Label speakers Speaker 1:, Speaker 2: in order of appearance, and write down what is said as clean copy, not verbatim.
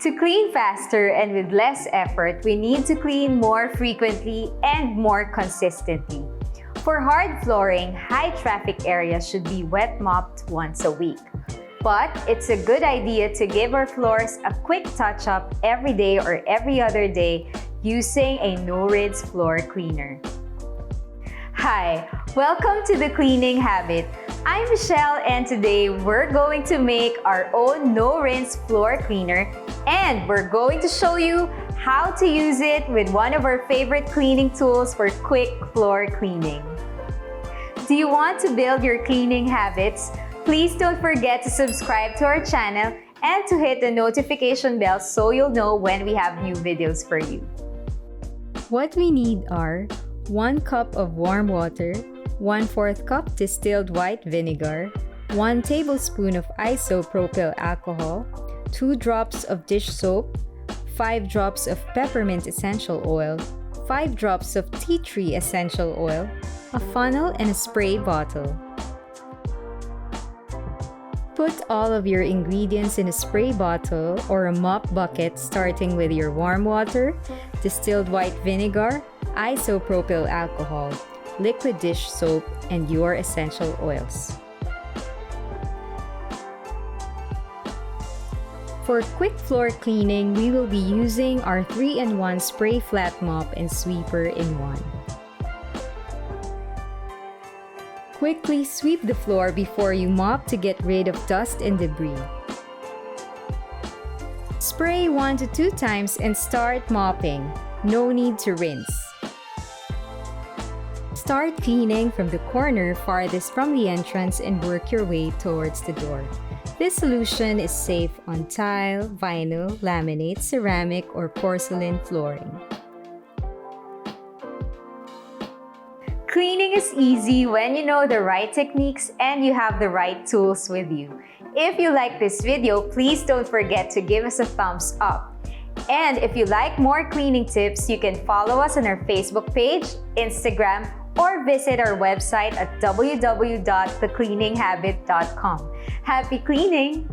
Speaker 1: To clean faster and with less effort, we need to clean more frequently and more consistently. For hard flooring, high-traffic areas should be wet mopped once a week. But it's a good idea to give our floors a quick touch-up every day or every other day using a no-rinse floor cleaner. Hi, welcome to the Cleaning Habit. I'm Michelle, and today we're going to make our own no-rinse floor cleaner, and we're going to show you how to use it with one of our favorite cleaning tools for quick floor cleaning. Do you want to build your cleaning habits? Please don't forget to subscribe to our channel and to hit the notification bell so you'll know when we have new videos for you. What we need are 1 cup of warm water, 1/4 cup distilled white vinegar, 1 tablespoon of isopropyl alcohol, 2 drops of dish soap, 5 drops of peppermint essential oil, 5 drops of tea tree essential oil, a funnel and a spray bottle. Put all of your ingredients in a spray bottle or a mop bucket, starting with your warm water, distilled white vinegar, isopropyl alcohol, liquid dish soap, and your essential oils. For quick floor cleaning, we will be using our 3-in-1 spray flat mop and sweeper in one. Quickly sweep the floor before you mop to get rid of dust and debris. Spray 1 to 2 times and start mopping. No need to rinse. Start cleaning from the corner farthest from the entrance and work your way towards the door. This solution is safe on tile, vinyl, laminate, ceramic, or porcelain flooring. Cleaning is easy when you know the right techniques and you have the right tools with you. If you like this video, please don't forget to give us a thumbs up. And if you like more cleaning tips, you can follow us on our Facebook page, Instagram, or visit our website at www.thecleaninghabit.com. Happy cleaning!